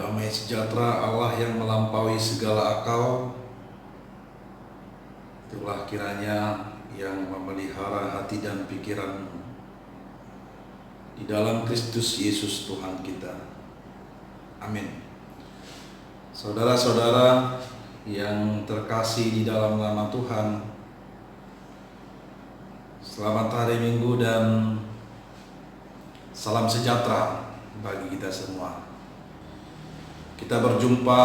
Damai sejahtera Allah yang melampaui segala akal, itulah kiranya yang memelihara hati dan pikiranmu di dalam Kristus Yesus Tuhan kita. Amin. Saudara-saudara yang terkasih di dalam nama Tuhan, selamat hari Minggu dan salam sejahtera bagi kita semua. Kita berjumpa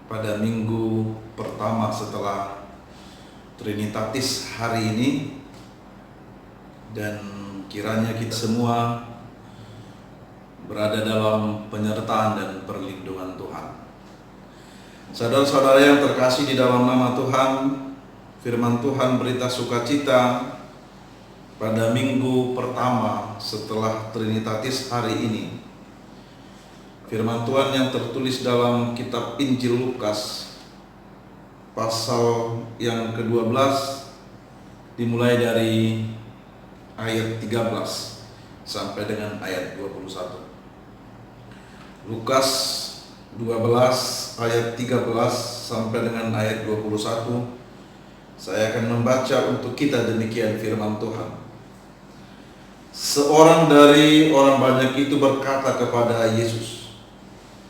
pada minggu pertama setelah Trinitatis hari ini, dan kiranya kita semua berada dalam penyertaan dan perlindungan Tuhan. Saudara-saudara yang terkasih di dalam nama Tuhan, firman Tuhan berita sukacita pada minggu pertama setelah Trinitatis hari ini. Firman Tuhan yang tertulis dalam kitab Injil Lukas pasal yang ke-12 dimulai dari ayat 13 sampai dengan ayat 21. Lukas 12 ayat 13 sampai dengan ayat 21. Saya akan membaca untuk kita demikian firman Tuhan. Seorang dari orang banyak itu berkata kepada Yesus,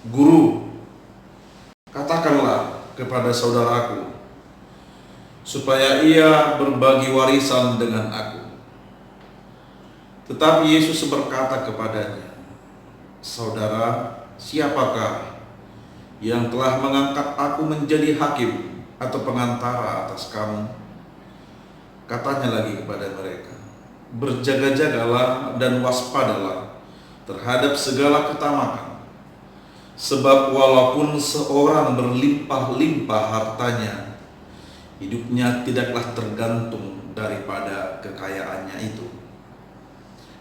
"Guru, katakanlah kepada saudaraku supaya ia berbagi warisan dengan aku." Tetapi Yesus berkata kepadanya, "Saudara, siapakah yang telah mengangkat aku menjadi hakim atau pengantara atas kamu?" Katanya lagi kepada mereka, "Berjaga-jagalah dan waspadalah terhadap segala ketamakan. Sebab walaupun seorang berlimpah-limpah hartanya, hidupnya tidaklah tergantung daripada kekayaannya itu."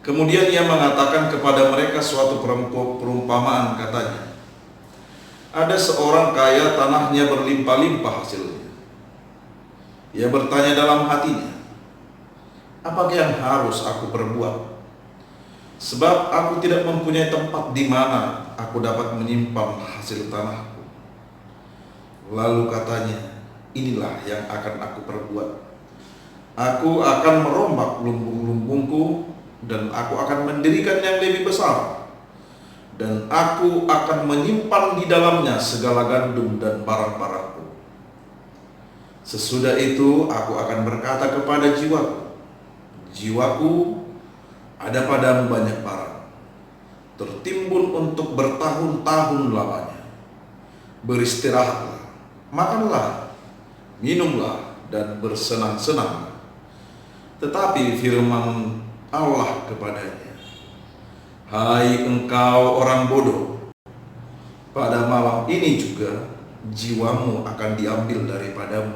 Kemudian ia mengatakan kepada mereka suatu perumpamaan, katanya, "Ada seorang kaya, tanahnya berlimpah-limpah hasilnya. Ia bertanya dalam hatinya, apakah yang harus aku perbuat? Sebab aku tidak mempunyai tempat di mana aku dapat menyimpan hasil tanahku." Lalu katanya, "Inilah yang akan aku perbuat. Aku akan merombak lumbung-lumbungku, dan aku akan mendirikan yang lebih besar. Dan aku akan menyimpan di dalamnya segala gandum dan barang-barangku. Sesudah itu aku akan berkata kepada jiwaku, jiwaku, ada padamu banyak barang, tertimbun untuk bertahun-tahun lamanya. Beristirahatlah, makanlah, minumlah, dan bersenang-senang." Tetapi firman Allah kepadanya, "Hai engkau orang bodoh, pada malam ini juga jiwamu akan diambil daripadamu.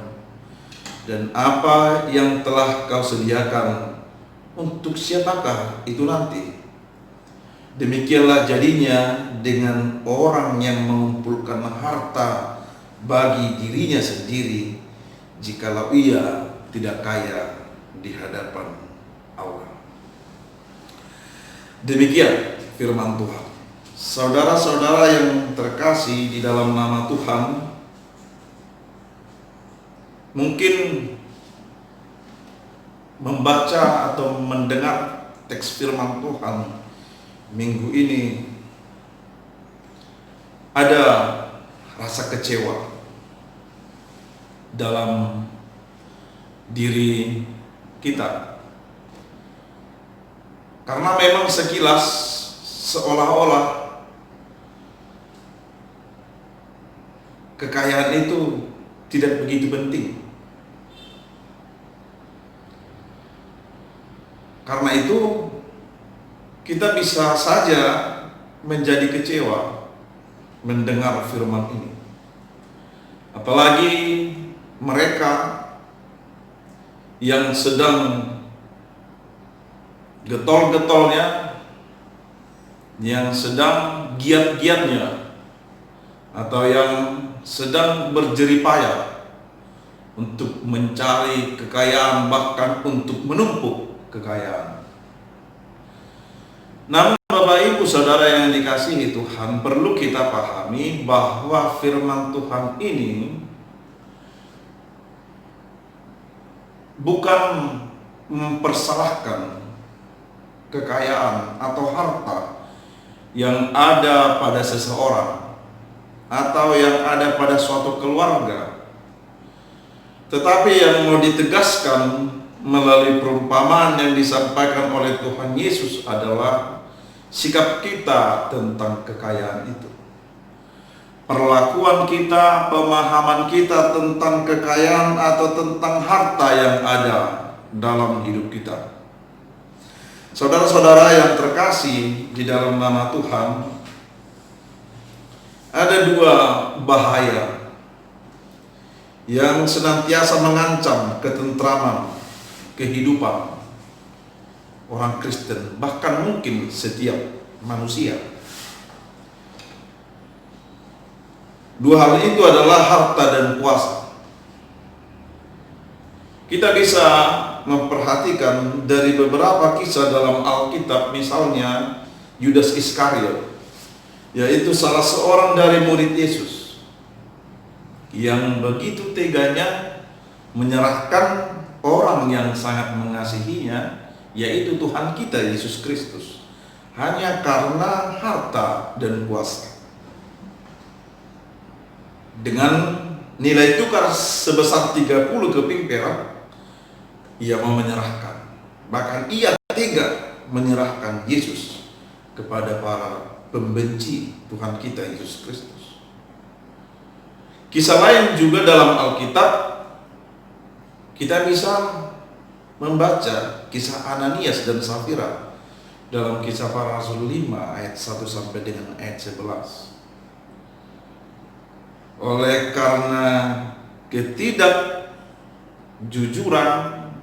Dan apa yang telah kau sediakan, untuk siapakah itu nanti? Demikianlah jadinya dengan orang yang mengumpulkan harta bagi dirinya sendiri, jikalau ia tidak kaya di hadapan Allah." Demikian firman Tuhan. Saudara-saudara yang terkasih di dalam nama Tuhan, mungkin membaca atau mendengar teks firman Tuhan minggu ini ada rasa kecewa dalam diri kita. Karena memang sekilas seolah-olah kekayaan itu tidak begitu penting. Karena itu kita bisa saja menjadi kecewa mendengar firman ini. Apalagi mereka yang sedang getol-getolnya, yang sedang giat-giatnya, atau yang sedang berjeripaya untuk mencari kekayaan, bahkan untuk menumpuk kekayaan. Namun Bapak Ibu Saudara yang dikasihi Tuhan, perlu kita pahami bahwa firman Tuhan ini bukan mempersalahkan kekayaan atau harta yang ada pada seseorang atau yang ada pada suatu keluarga. Tetapi yang mau ditegaskan melalui perumpamaan yang disampaikan oleh Tuhan Yesus adalah sikap kita tentang kekayaan itu. Perlakuan kita, pemahaman kita tentang kekayaan atau tentang harta yang ada dalam hidup kita. Saudara-saudara yang terkasih di dalam nama Tuhan, ada dua bahaya yang senantiasa mengancam ketentraman kehidupan orang Kristen, bahkan mungkin setiap manusia. Dua hal itu adalah harta dan kuasa. Kita bisa memperhatikan dari beberapa kisah dalam Alkitab, misalnya Yudas Iskariot, yaitu salah seorang dari murid Yesus yang begitu teganya menyerahkan orang yang sangat mengasihinya, yaitu Tuhan kita Yesus Kristus, hanya karena harta dan kuasa. Dengan nilai tukar sebesar 30 keping perak, ia mau menyerahkan. Bahkan ia tega menyerahkan Yesus kepada para pembenci Tuhan kita Yesus Kristus. Kisah lain juga dalam Alkitab, kita bisa membaca kisah Ananias dan Safira dalam Kisah Para Rasul 5 ayat 1 sampai dengan ayat 11. Oleh karena ketidakjujuran,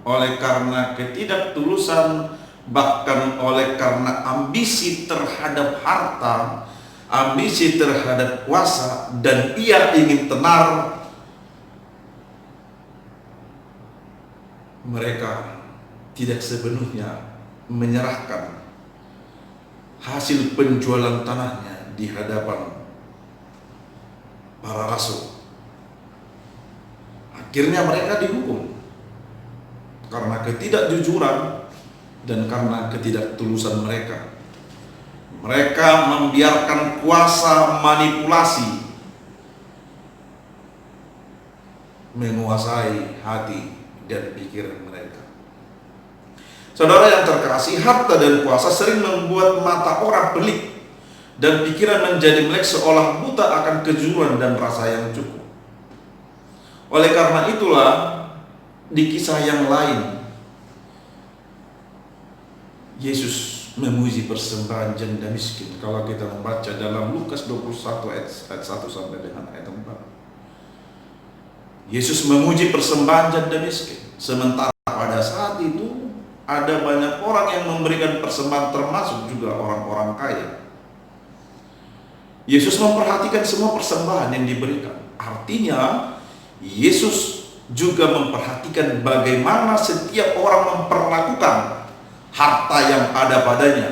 oleh karena ketidaktulusan, bahkan oleh karena ambisi terhadap harta, ambisi terhadap kuasa, dan ia ingin tenar, mereka tidak sepenuhnya menyerahkan hasil penjualan tanahnya di hadapan para rasul. Akhirnya mereka dihukum karena ketidakjujuran dan karena ketidaktulusan mereka. Mereka membiarkan kuasa manipulasi menguasai hati dan pikiran mereka. Saudara yang terkasih, harta dan kuasa sering membuat mata orang pelik dan pikiran menjadi melek, seolah buta akan kejujuran dan rasa yang cukup. Oleh karena itulah, di kisah yang lain, Yesus memuji persembahan janda miskin. Kalau kita membaca dalam Lukas 21 ayat 1 sampai dengan ayat 4, Yesus memuji persembahan janda miskin. Sementara pada saat itu ada banyak orang yang memberikan persembahan, termasuk juga orang-orang kaya. Yesus memperhatikan semua persembahan yang diberikan. Artinya, Yesus juga memperhatikan bagaimana setiap orang memperlakukan harta yang ada padanya.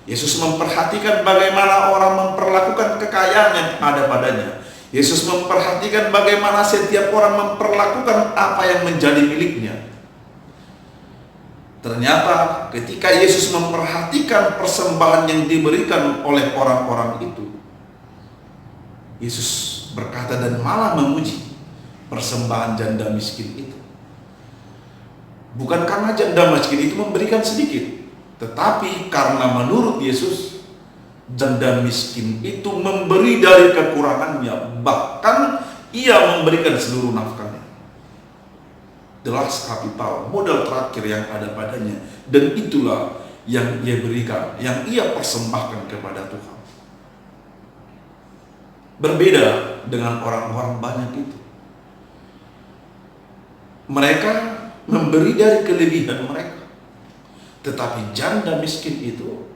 Yesus memperhatikan bagaimana orang memperlakukan kekayaan yang ada padanya. Yesus memperhatikan bagaimana setiap orang memperlakukan apa yang menjadi miliknya. Ternyata ketika Yesus memperhatikan persembahan yang diberikan oleh orang-orang itu, Yesus berkata dan malah memuji persembahan janda miskin itu. Bukan karena janda miskin itu memberikan sedikit, tetapi karena menurut Yesus, janda miskin itu memberi dari kekurangannya, bahkan ia memberikan seluruh nafkahnya. The last capital, modal terakhir yang ada padanya, dan itulah yang ia berikan, yang ia persembahkan kepada Tuhan. Berbeda dengan orang-orang banyak itu. Mereka memberi dari kelebihan mereka, tetapi janda miskin itu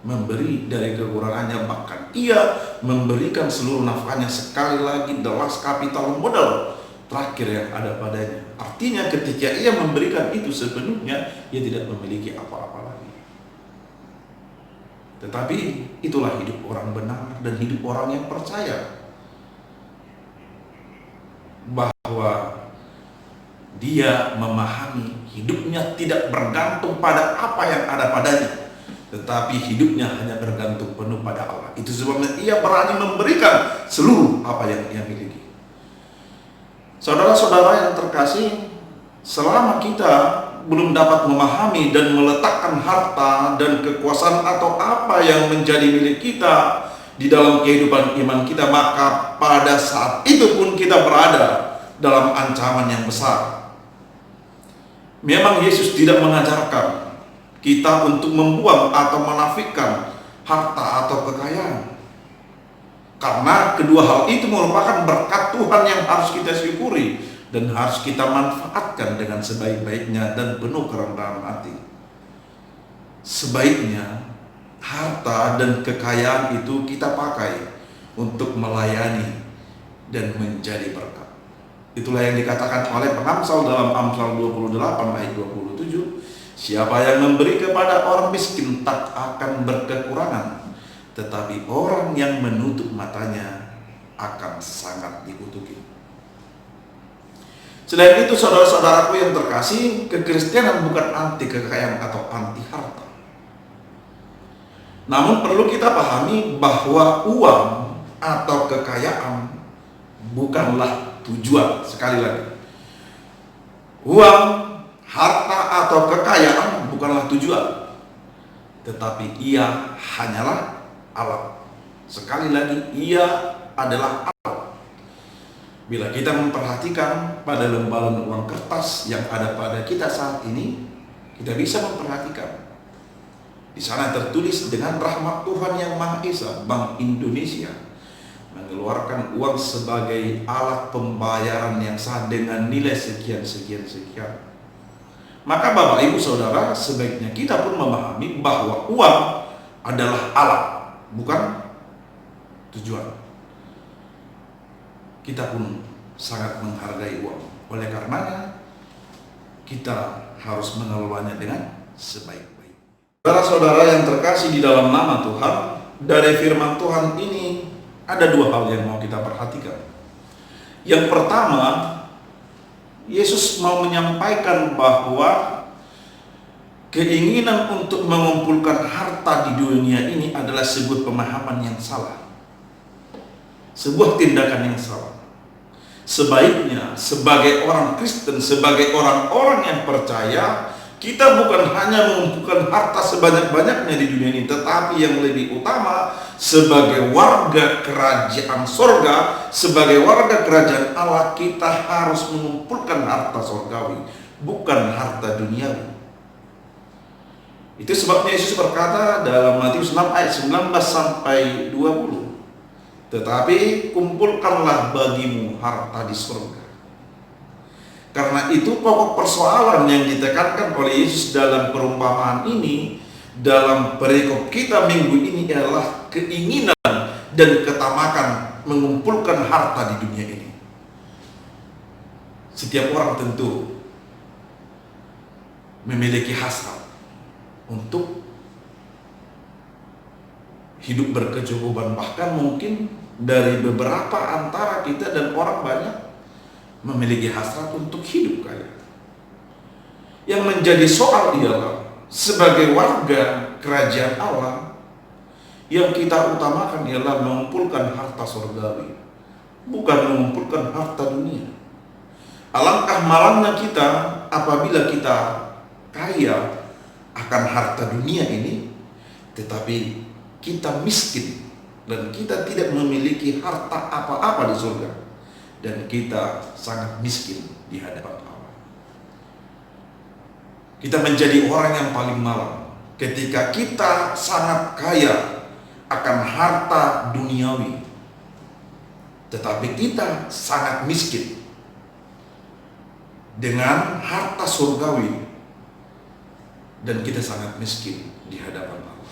memberi dari kekurangannya, bahkan ia memberikan seluruh nafkahnya. Sekali lagi, the last capital, modal terakhir yang ada padanya. Artinya ketika ia memberikan itu sepenuhnya, ia tidak memiliki apa-apa lagi. Tetapi itulah hidup orang benar dan hidup orang yang percaya bahwa dia memahami hidupnya tidak bergantung pada apa yang ada padanya, tetapi hidupnya hanya bergantung penuh pada Allah. Itu sebabnya ia berani memberikan seluruh apa yang ia miliki. Saudara-saudara yang terkasih, selama kita belum dapat memahami dan meletakkan harta dan kekuasaan atau apa yang menjadi milik kita di dalam kehidupan iman kita, maka pada saat itu pun kita berada dalam ancaman yang besar. Memang Yesus tidak mengajarkan kita untuk membuang atau menafikan harta atau kekayaan, karena kedua hal itu merupakan berkat Tuhan yang harus kita syukuri dan harus kita manfaatkan dengan sebaik-baiknya dan penuh kerendahan hati. Sebaiknya harta dan kekayaan itu kita pakai untuk melayani dan menjadi berkat. Itulah yang dikatakan oleh pengamsal dalam Amsal 28 ayat 27. Siapa yang memberi kepada orang miskin tak akan berkekurangan, tetapi orang yang menutup matanya akan sangat dikutuki. Selain itu, saudara-saudaraku yang terkasih, kekristenan bukan anti kekayaan atau anti harta. Namun perlu kita pahami bahwa uang atau kekayaan bukanlah tujuan. Sekali lagi, uang, harta atau kekayaan bukanlah tujuan, tetapi ia hanyalah alat. Sekali lagi, ia adalah alat. Bila kita memperhatikan pada lembaran uang kertas yang ada pada kita saat ini, kita bisa memperhatikan di sana tertulis dengan rahmat Tuhan yang Maha Esa, Bank Indonesia mengeluarkan uang sebagai alat pembayaran yang sah dengan nilai sekian. Maka Bapak Ibu Saudara, sebaiknya kita pun memahami bahwa uang adalah alat, bukan tujuan. Kita pun sangat menghargai uang. Oleh karenanya, kita harus mengelolanya dengan sebaik-baik. Saudara-saudara yang terkasih di dalam nama Tuhan, dari firman Tuhan ini ada dua hal yang mau kita perhatikan. Yang pertama, Yesus mau menyampaikan bahwa keinginan untuk mengumpulkan harta di dunia ini adalah sebuah pemahaman yang salah, sebuah tindakan yang salah. Sebaiknya sebagai orang Kristen, sebagai orang-orang yang percaya, kita bukan hanya mengumpulkan harta sebanyak-banyaknya di dunia ini, tetapi yang lebih utama, sebagai warga kerajaan sorga, sebagai warga kerajaan Allah, kita harus mengumpulkan harta sorgawi, bukan harta duniawi. Itu sebabnya Yesus berkata dalam Matius 6 ayat 19 sampai 20, tetapi kumpulkanlah bagimu harta di surga. Karena itu pokok persoalan yang ditekankan oleh Yesus dalam perumpamaan ini, dalam perikop kita minggu ini adalah keinginan dan ketamakan mengumpulkan harta di dunia ini. Setiap orang tentu memiliki hasrat untuk hidup berkecukupan. Bahkan mungkin dari beberapa antara kita dan orang banyak memiliki hasrat untuk hidup kaya. Yang menjadi soal ialah sebagai warga kerajaan Allah, yang kita utamakan ialah mengumpulkan harta surgawi, bukan mengumpulkan harta dunia. Alangkah malangnya kita apabila kita kaya akan harta dunia ini, tetapi kita miskin dan kita tidak memiliki harta apa-apa di surga, dan kita sangat miskin di hadapan Allah. Kita menjadi orang yang paling malang ketika kita sangat kaya akan harta duniawi, tetapi kita sangat miskin dengan harta surgawi, dan kita sangat miskin di hadapan Allah.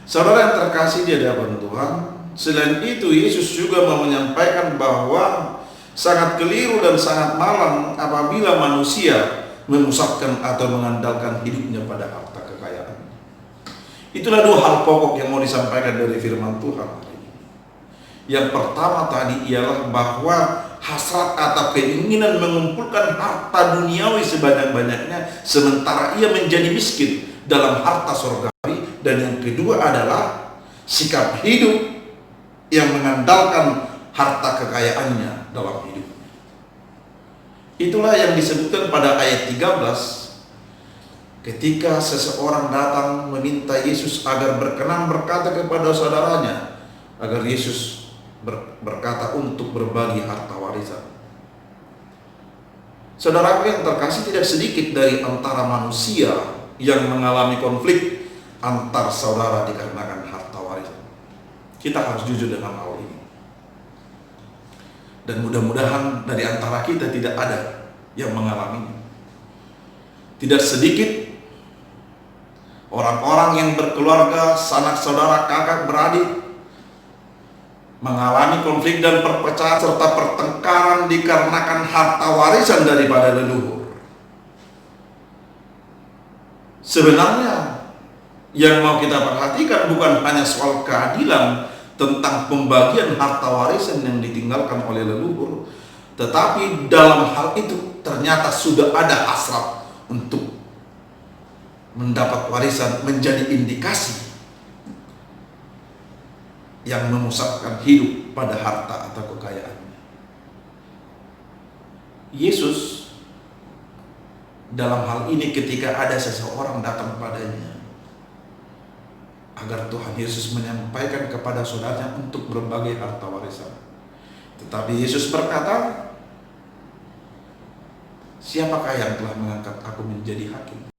Saudara yang terkasih di hadapan Tuhan, selain itu Yesus juga mau menyampaikan bahwa sangat keliru dan sangat malang apabila manusia memusatkan atau mengandalkan hidupnya pada harta kekayaan. Itulah dua hal pokok yang mau disampaikan dari firman Tuhan hari ini. Yang pertama tadi ialah bahwa hasrat atau keinginan mengumpulkan harta duniawi sebanyak-banyaknya sementara ia menjadi miskin dalam harta surgawi. Dan yang kedua adalah sikap hidup yang mengandalkan harta kekayaannya dalam hidup. Itulah yang disebutkan pada ayat 13. Ketika seseorang datang meminta Yesus agar berkenan berkata kepada saudaranya, agar Yesus berkata untuk berbagi harta warisan. Saudaraku yang terkasih, tidak sedikit dari antara manusia yang mengalami konflik antar saudara dikarenakan harta warisan. Kita harus jujur dengan hal ini. Dan mudah-mudahan dari antara kita tidak ada yang mengalaminya. Tidak sedikit orang-orang yang berkeluarga, sanak saudara, kakak beradik mengalami konflik dan perpecahan serta pertengkaran dikarenakan harta warisan daripada leluhur. Sebenarnya yang mau kita perhatikan bukan hanya soal keadilan tentang pembagian harta warisan yang ditinggalkan oleh leluhur, tetapi dalam hal itu ternyata sudah ada hasrat untuk mendapat warisan menjadi indikasi yang memusatkan hidup pada harta atau kekayaannya. Yesus dalam hal ini ketika ada seseorang datang padanya agar Tuhan Yesus menyampaikan kepada saudaranya untuk berbagi harta warisan. Tetapi Yesus berkata, siapakah yang telah mengangkat aku menjadi hakim?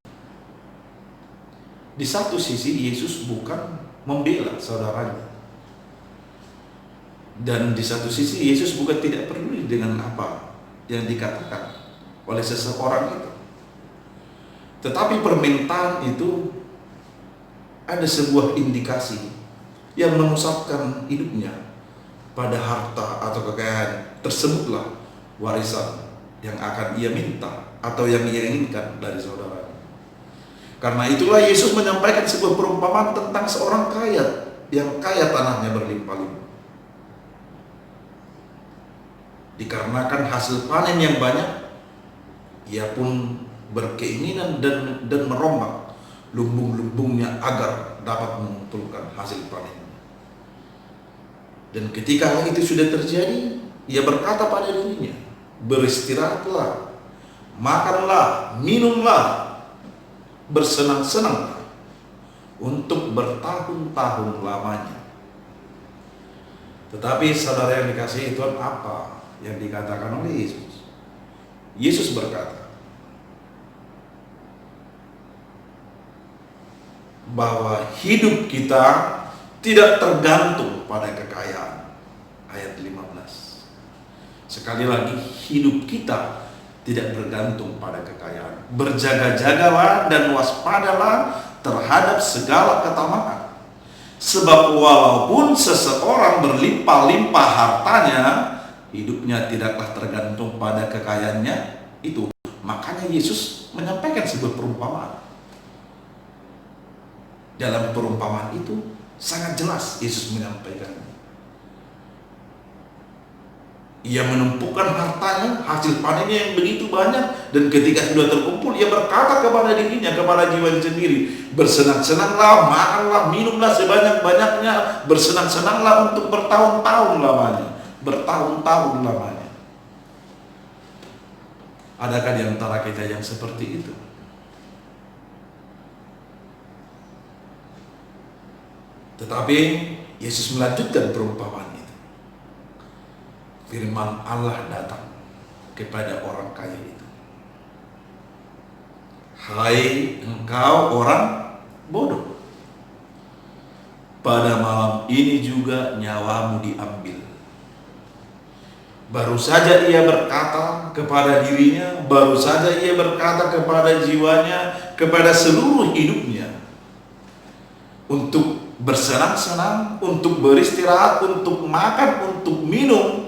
Di satu sisi Yesus bukan membela saudaranya, dan di satu sisi Yesus bukan tidak peduli dengan apa yang dikatakan oleh seseorang itu. Tetapi permintaan itu ada sebuah indikasi yang memusatkan hidupnya pada harta atau kekayaan. Tersebutlah warisan yang akan ia minta atau yang ia inginkan dari saudara. Karena itulah Yesus menyampaikan sebuah perumpamaan tentang seorang kaya yang kaya tanahnya berlimpah-limpah. Dikarenakan hasil panen yang banyak, ia pun berkeinginan dan merombak lumbung-lumbungnya agar dapat mengumpulkan hasil panen. Dan ketika hal itu sudah terjadi, ia berkata pada dirinya, beristirahatlah, makanlah, minumlah, bersenang-senanglah untuk bertahun-tahun lamanya. Tetapi saudara yang dikasihi Tuhan, apa yang dikatakan oleh Yesus? Yesus berkata bahwa hidup kita tidak tergantung pada kekayaan. Ayat 15. Sekali lagi, hidup kita tidak bergantung pada kekayaan. Berjaga-jagalah dan waspadalah terhadap segala ketamakan. Sebab walaupun seseorang berlimpah-limpah hartanya, hidupnya tidaklah tergantung pada kekayaannya itu. Makanya Yesus menyampaikan sebuah perumpamaan. Dalam perumpamaan itu sangat jelas Yesus menyampaikan. Ia menumpukan hartanya, hasil panennya yang begitu banyak, dan ketika sudah terkumpul, ia berkata kepada dirinya, kepada jiwanya sendiri, bersenang-senanglah, makanlah, minumlah sebanyak-banyaknya, bersenang-senanglah untuk bertahun-tahun lamanya, bertahun-tahun lamanya. Adakah di antara kita yang seperti itu? Tetapi Yesus melanjutkan perumpamaan itu. Firman Allah datang kepada orang kaya itu. Hai engkau orang bodoh, pada malam ini juga nyawamu diambil. Baru saja ia berkata kepada dirinya, baru saja ia berkata kepada jiwanya, kepada seluruh hidupnya, untuk bersenang-senang, untuk beristirahat, untuk makan, untuk minum,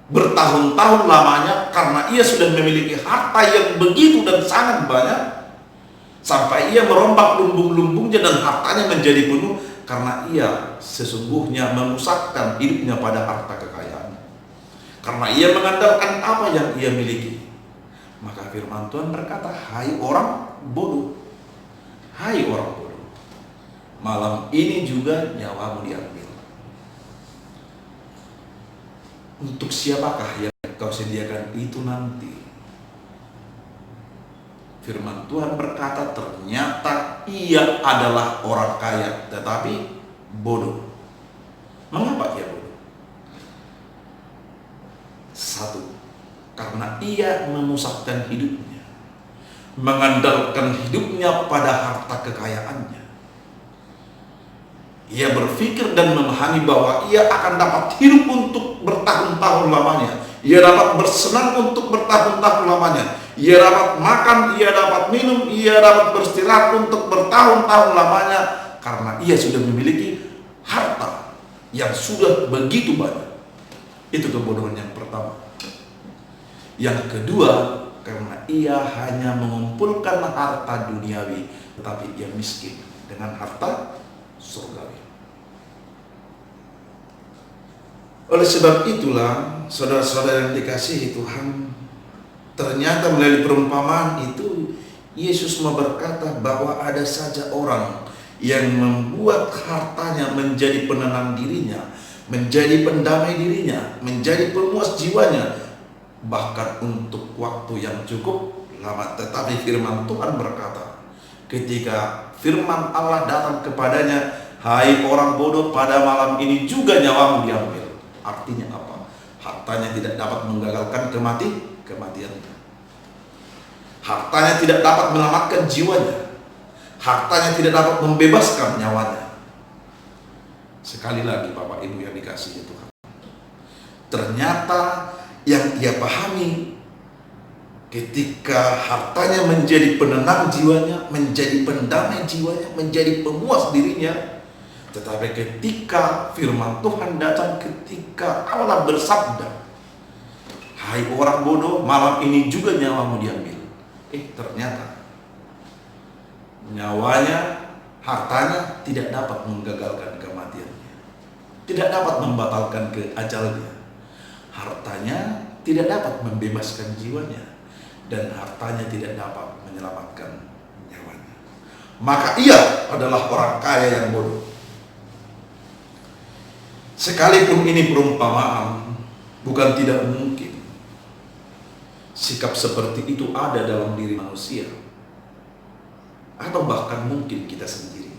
bertahun-tahun lamanya, karena ia sudah memiliki harta yang begitu dan sangat banyak. sampai ia merombak lumbung-lumbungnya dan hartanya menjadi penuh, karena ia sesungguhnya memusatkan hidupnya pada harta kekayaan, karena ia mengandalkan apa yang ia miliki. Maka firman Tuhan berkata, hai orang bodoh, hai orang bodoh, malam ini juga nyawamu diambil. Untuk siapakah yang kau sediakan itu nanti? Firman Tuhan berkata, ternyata ia adalah orang kaya, tetapi bodoh. Mengapa ia bodoh? Satu, karena ia memusatkan hidupnya, mengandalkan hidupnya pada harta kekayaannya. Ia berpikir dan memahami bahwa ia akan dapat hidup untuk bertahun-tahun lamanya. Ia dapat bersenang untuk bertahun-tahun lamanya. Ia dapat makan, ia dapat minum, ia dapat beristirahat untuk bertahun-tahun lamanya, karena ia sudah memiliki harta yang sudah begitu banyak. Itu kebodohan yang pertama. Yang kedua, karena ia hanya mengumpulkan harta duniawi, tetapi ia miskin dengan harta surgawi. Oleh sebab itulah, saudara-saudara yang dikasihi Tuhan, ternyata melalui perumpamaan itu Yesus mau berkata bahwa ada saja orang yang membuat hartanya menjadi penenang dirinya, menjadi pendamai dirinya, menjadi pemuas jiwanya, bahkan untuk waktu yang cukup lama. Tetapi firman Tuhan berkata, ketika firman Allah datang kepadanya, hai orang bodoh, pada malam ini juga nyawamu diambil. Artinya apa? Hartanya tidak dapat menggagalkan kematiannya. Hartanya tidak dapat menyelamatkan jiwanya. Hartanya tidak dapat membebaskan nyawanya. Sekali lagi Bapak Ibu yang dikasihi Tuhan, ternyata yang ia pahami, ketika hartanya menjadi penenang jiwanya, menjadi pendamai jiwanya, menjadi pemuas dirinya. Tetapi ketika firman Tuhan datang, ketika Allah bersabda, hai orang bodoh, malam ini juga nyawamu diambil. Ternyata nyawanya, hartanya tidak dapat menggagalkan kematiannya, tidak dapat membatalkan ajalnya. Hartanya tidak dapat membebaskan jiwanya, dan hartanya tidak dapat menyelamatkan nyawanya. Maka ia adalah orang kaya yang bodoh. Sekalipun ini perumpamaan, bukan tidak mungkin sikap seperti itu ada dalam diri manusia, atau bahkan mungkin kita sendiri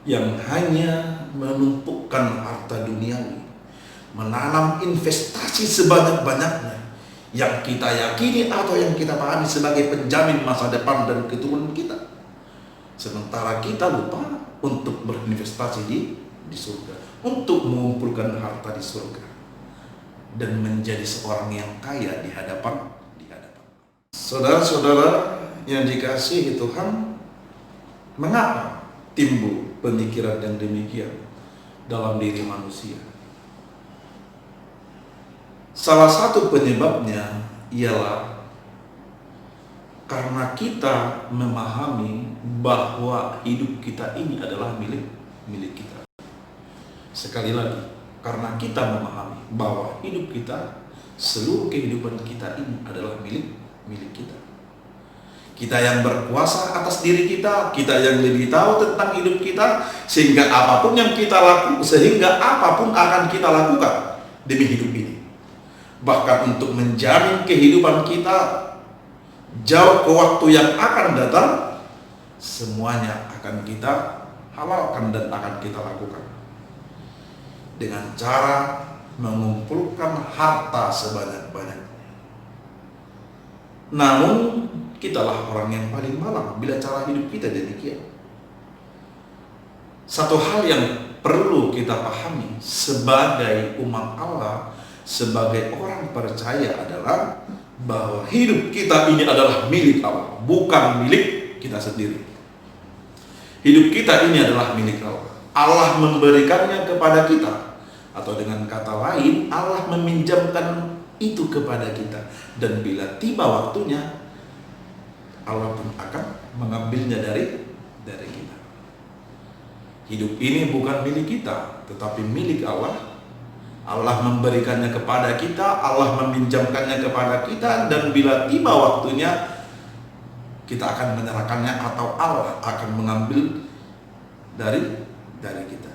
yang hanya menumpukkan harta duniawi, menanam investasi sebanyak-banyaknya yang kita yakini atau yang kita pahami sebagai penjamin masa depan dan keturunan kita, sementara kita lupa untuk berinvestasi di surga, untuk mengumpulkan harta di surga dan menjadi seorang yang kaya di hadapan. Saudara-saudara yang dikasihi Tuhan, mengapa timbul pemikiran yang demikian dalam diri manusia? Salah satu penyebabnya ialah karena kita memahami bahwa hidup kita ini adalah milik kita. Sekali lagi, karena kita memahami bahwa hidup kita, seluruh kehidupan kita ini adalah milik kita. Kita yang berkuasa atas diri kita, kita yang lebih tahu tentang hidup kita, sehingga apapun yang kita lakukan, apapun akan kita lakukan demi hidup ini. Bahkan untuk menjamin kehidupan kita jauh ke waktu yang akan datang, semuanya akan kita halalkan dan akan kita lakukan dengan cara mengumpulkan harta sebanyak-banyaknya. Namun kitalah orang yang paling malang bila cara hidup kita demikian. Satu hal yang perlu kita pahami sebagai umat Allah, sebagai orang percaya adalah bahwa hidup kita ini adalah milik Allah, bukan milik kita sendiri. Hidup kita ini adalah milik Allah. Allah memberikannya kepada kita, atau dengan kata lain, Allah meminjamkan itu kepada kita. Dan bila tiba waktunya, Allah pun akan mengambilnya dari kita. Hidup ini bukan milik kita, tetapi milik Allah. Allah memberikannya kepada kita, Allah meminjamkannya kepada kita, dan bila tiba waktunya kita akan menyerahkannya atau Allah akan mengambil dari kita.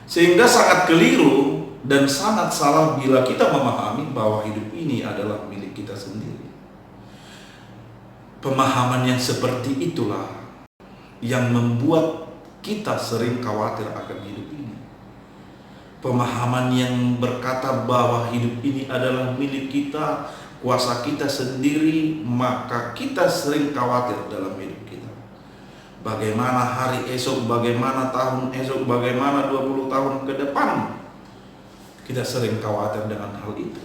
Sehingga sangat keliru dan sangat salah bila kita memahami bahwa hidup ini adalah milik kita sendiri. Pemahaman yang seperti itulah yang membuat kita sering khawatir akan hidup ini. Pemahaman yang berkata bahwa hidup ini adalah milik kita, kuasa kita sendiri, maka kita sering khawatir dalam hidup kita. Bagaimana hari esok, bagaimana tahun esok, bagaimana 20 tahun ke depan. Kita sering khawatir dengan hal itu.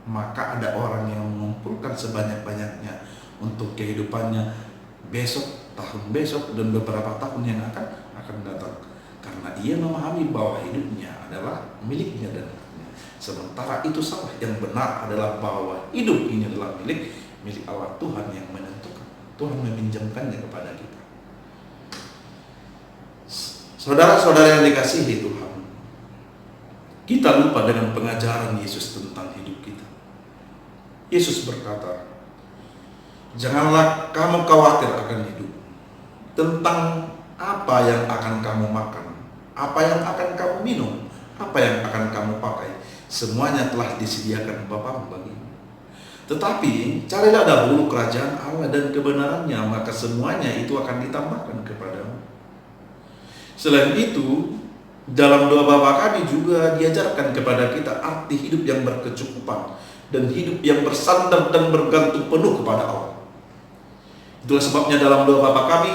Maka ada orang yang mengumpulkan sebanyak-banyaknya untuk kehidupannya besok, tahun besok, dan beberapa tahun yang akan datang. Karena ia memahami bahwa hidupnya adalah miliknya dan haknya. Sementara itu salah. Yang benar adalah bahwa hidup ini adalah milik Allah, Tuhan yang menentukan. Tuhan meminjamkannya kepada kita. Saudara-saudara yang dikasihi Tuhan, kita lupa dengan pengajaran Yesus tentang hidup kita. Yesus berkata, janganlah kamu khawatir akan hidup, tentang apa yang akan kamu makan, apa yang akan kamu minum, apa yang akan kamu pakai. Semuanya telah disediakan Bapa bagimu. Tetapi carilah dahulu kerajaan Allah dan kebenarannya, maka semuanya itu akan ditambahkan kepadamu. Selain itu, dalam doa Bapa kami juga diajarkan kepada kita arti hidup yang berkecukupan dan hidup yang bersandar dan bergantung penuh kepada Allah. Itulah sebabnya dalam doa Bapa kami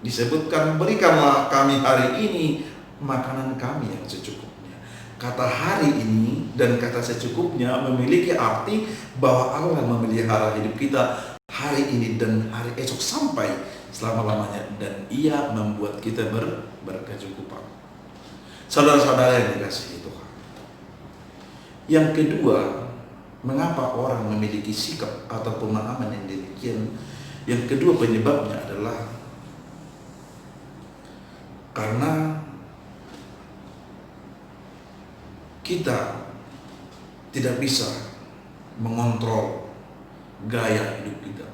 disebutkan, berikanlah kami hari ini makanan kami yang secukupnya. Kata hari ini dan kata secukupnya memiliki arti bahwa Allah memelihara hidup kita hari ini dan hari esok sampai selama-lamanya, dan ia membuat kita berkecukupan. Saudara-saudara yang dikasihi Tuhan, yang kedua, mengapa orang memiliki sikap atau pemahaman yang demikian? Yang kedua penyebabnya adalah karena kita tidak bisa mengontrol gaya hidup kita.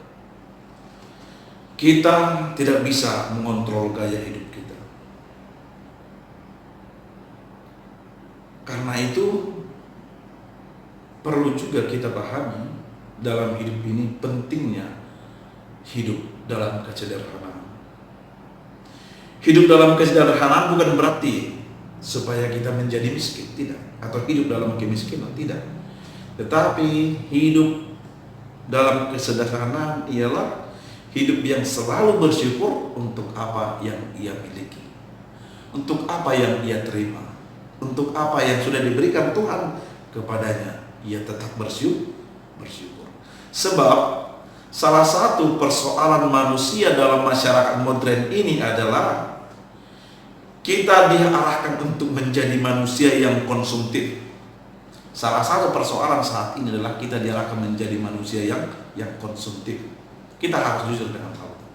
Kita tidak bisa mengontrol gaya hidup kita. Karena itu perlu juga kita pahami dalam hidup ini pentingnya hidup dalam kesederhanaan. Hidup dalam kesederhanaan bukan berarti supaya kita menjadi miskin, tidak, atau hidup dalam kemiskinan, tidak. Tetapi hidup dalam kesederhanaan ialah hidup yang selalu bersyukur untuk apa yang ia miliki, untuk apa yang ia terima, untuk apa yang sudah diberikan Tuhan kepadanya. Ia tetap bersyukur. Sebab salah satu persoalan manusia dalam masyarakat modern ini adalah kita diarahkan untuk menjadi manusia yang konsumtif. Salah satu persoalan saat ini adalah kita diarahkan menjadi manusia yang konsumtif. Kita harus jujur dengan hal itu.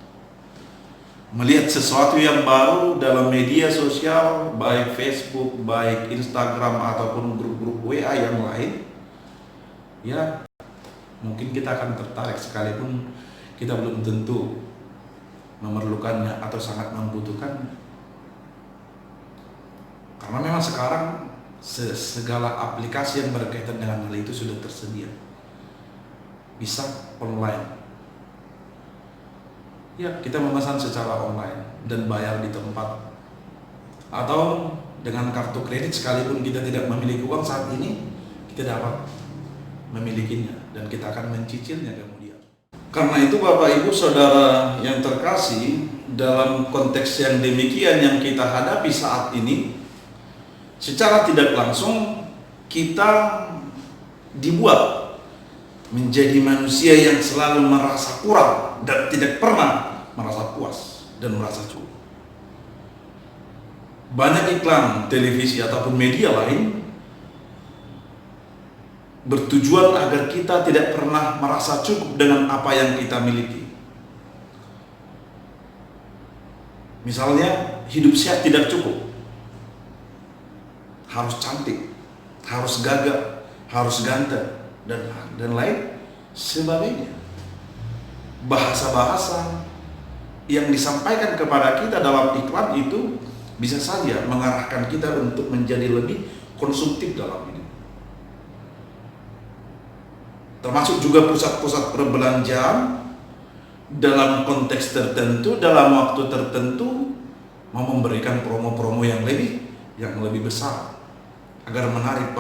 Melihat sesuatu yang baru dalam media sosial, baik Facebook, baik Instagram, ataupun grup-grup WA yang lain, ya mungkin kita akan tertarik sekalipun kita belum tentu memerlukannya atau sangat membutuhkannya. Karena memang sekarang segala aplikasi yang berkaitan dengan hal itu sudah tersedia. Bisa online. Ya, kita memesan secara online dan bayar di tempat. Atau dengan kartu kredit sekalipun kita tidak memiliki uang saat ini, kita dapat memilikinya dan kita akan mencicilnya kemudian. Karena itu Bapak Ibu Saudara yang terkasih, dalam konteks yang demikian yang kita hadapi saat ini, secara tidak langsung kita dibuat menjadi manusia yang selalu merasa kurang dan tidak pernah merasa puas dan merasa cukup. Banyak iklan televisi ataupun media lain bertujuan agar kita tidak pernah merasa cukup dengan apa yang kita miliki. Misalnya, hidup sehat tidak cukup. Harus cantik, harus gagah, harus ganteng, dan lain sebagainya. Bahasa-bahasa yang disampaikan kepada kita dalam iklan itu bisa saja mengarahkan kita untuk menjadi lebih konsumtif dalam hidup. Termasuk juga pusat-pusat perbelanjaan dalam konteks tertentu, dalam waktu tertentu, mau memberikan promo-promo yang lebih besar agar menarik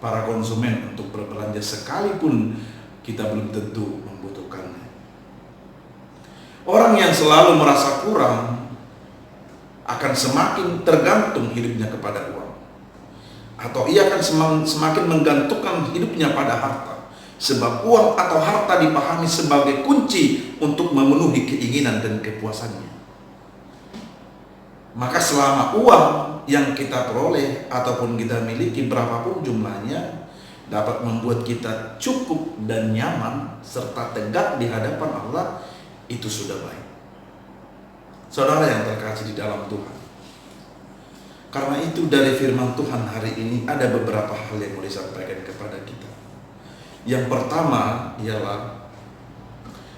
para konsumen untuk berbelanja sekalipun kita belum tentu membutuhkannya. Orang yang selalu merasa kurang akan semakin tergantung hidupnya kepada uang, atau ia akan semakin menggantungkan hidupnya pada harta. Sebab uang atau harta dipahami sebagai kunci untuk memenuhi keinginan dan kepuasannya. Maka selama uang yang kita peroleh ataupun kita miliki berapapun jumlahnya dapat membuat kita cukup dan nyaman serta tegak di hadapan Allah, itu sudah baik. Saudara yang terkasih di dalam Tuhan, karena itu dari firman Tuhan hari ini ada beberapa hal yang mau disampaikan kepada kita. Yang pertama ialah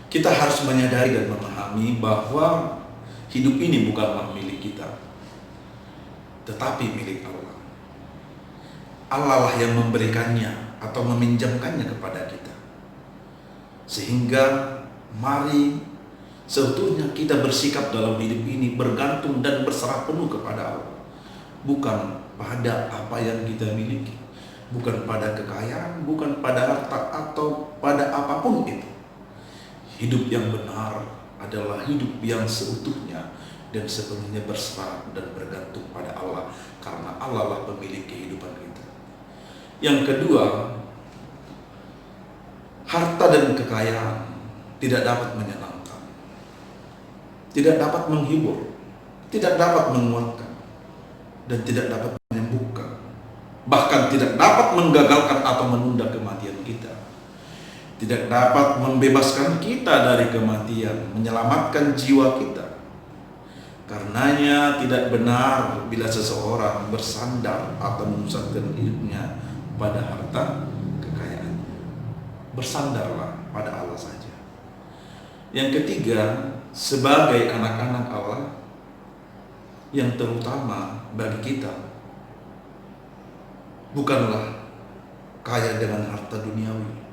kita harus menyadari dan memahami bahwa hidup ini bukanlah milik kita, tetapi milik Allah. Allah lah yang memberikannya atau meminjamkannya kepada kita. Sehingga mari seutuhnya kita bersikap dalam hidup ini bergantung dan berserah penuh kepada Allah, bukan pada apa yang kita miliki, bukan pada kekayaan, bukan pada harta, atau pada apapun itu. Hidup yang benar adalah hidup yang seutuhnya dan sepenuhnya berserah dan bergantung pada Allah, karena Allah lah pemilik kehidupan kita. Yang kedua, harta dan kekayaan tidak dapat menyenangkan, tidak dapat menghibur, tidak dapat menguatkan, dan tidak dapat menyembuhkan. Bahkan tidak dapat menggagalkan atau menunda kematian kita. Tidak dapat membebaskan kita dari kematian, menyelamatkan jiwa kita. Karenanya tidak benar bila seseorang bersandar atau memusatkan hidupnya pada harta kekayaan. Bersandarlah pada Allah saja. Yang ketiga, sebagai anak-anak Allah, yang terutama bagi kita bukanlah kaya dengan harta duniawi,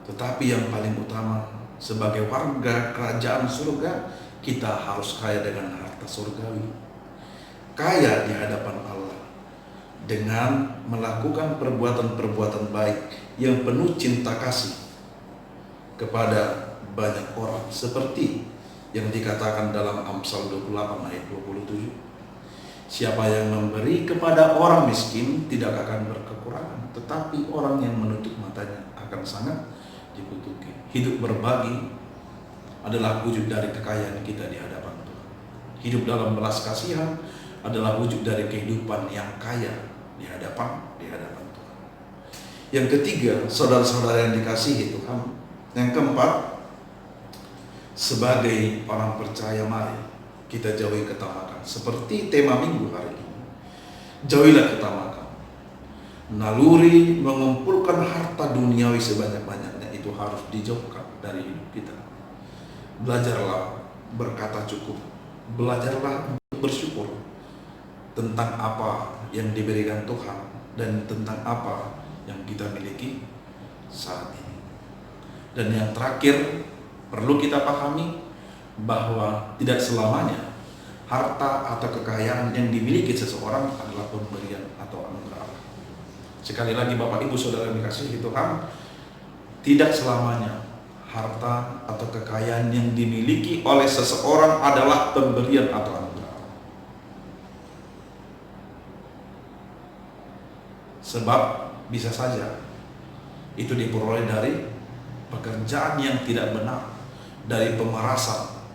tetapi yang paling utama sebagai warga kerajaan surga, kita harus kaya dengan harta surgawi. Kaya di hadapan Allah dengan melakukan perbuatan-perbuatan baik yang penuh cinta kasih kepada banyak orang, seperti yang dikatakan dalam Amsal 28 ayat 27. Siapa yang memberi kepada orang miskin tidak akan berkekurangan, tetapi orang yang menutup matanya akan sangat dikutuki. Hidup berbagi adalah wujud dari kekayaan kita di hadapan Tuhan. Hidup dalam belas kasihan adalah wujud dari kehidupan yang kaya di hadapan Tuhan. Yang ketiga, saudara-saudara yang dikasihi Tuhan, yang keempat, sebagai orang percaya mari kita jauhi ketamakan. Seperti tema minggu hari ini, jauhilah ketamakan. Naluri mengumpulkan harta duniawi sebanyak-banyaknya itu harus dijauhkan dari hidup kita. Belajarlah berkata cukup, belajarlah untuk bersyukur tentang apa yang diberikan Tuhan dan tentang apa yang kita miliki saat ini. Dan yang terakhir, perlu kita pahami bahwa tidak selamanya harta atau kekayaan yang dimiliki seseorang adalah pemberian atau anugerah Allah. Sekali lagi Bapak Ibu Saudara yang dikasihi Tuhan, tidak selamanya harta atau kekayaan yang dimiliki oleh seseorang adalah pemberian atau anugerah Allah. Sebab bisa saja itu diperoleh dari pekerjaan yang tidak benar, dari pemerasan,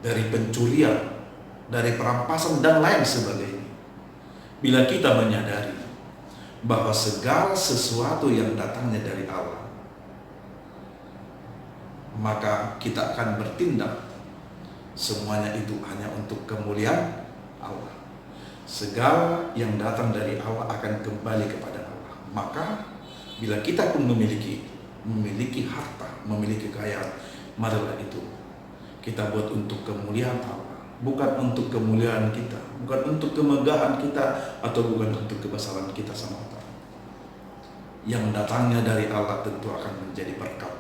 dari pencurian, dari perampasan dan lain sebagainya. Bila kita menyadari bahwa segala sesuatu yang datangnya dari Allah, maka kita akan bertindak semuanya itu hanya untuk kemuliaan Allah. Segala yang datang dari Allah akan kembali kepada Allah. Maka bila kita pun memiliki harta, memiliki kekayaan, marilah itu kita buat untuk kemuliaan Allah, bukan untuk kemuliaan kita, bukan untuk kemegahan kita, atau bukan untuk kebesaran kita sama Allah. Yang datangnya dari Allah tentu akan menjadi berkat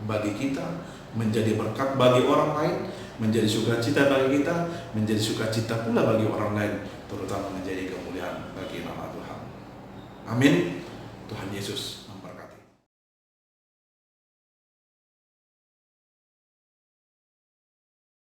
bagi kita, menjadi berkat bagi orang lain, menjadi sukacita bagi kita, menjadi sukacita pula bagi orang lain, terutama menjadi kemuliaan bagi nama Tuhan. Amin. Tuhan Yesus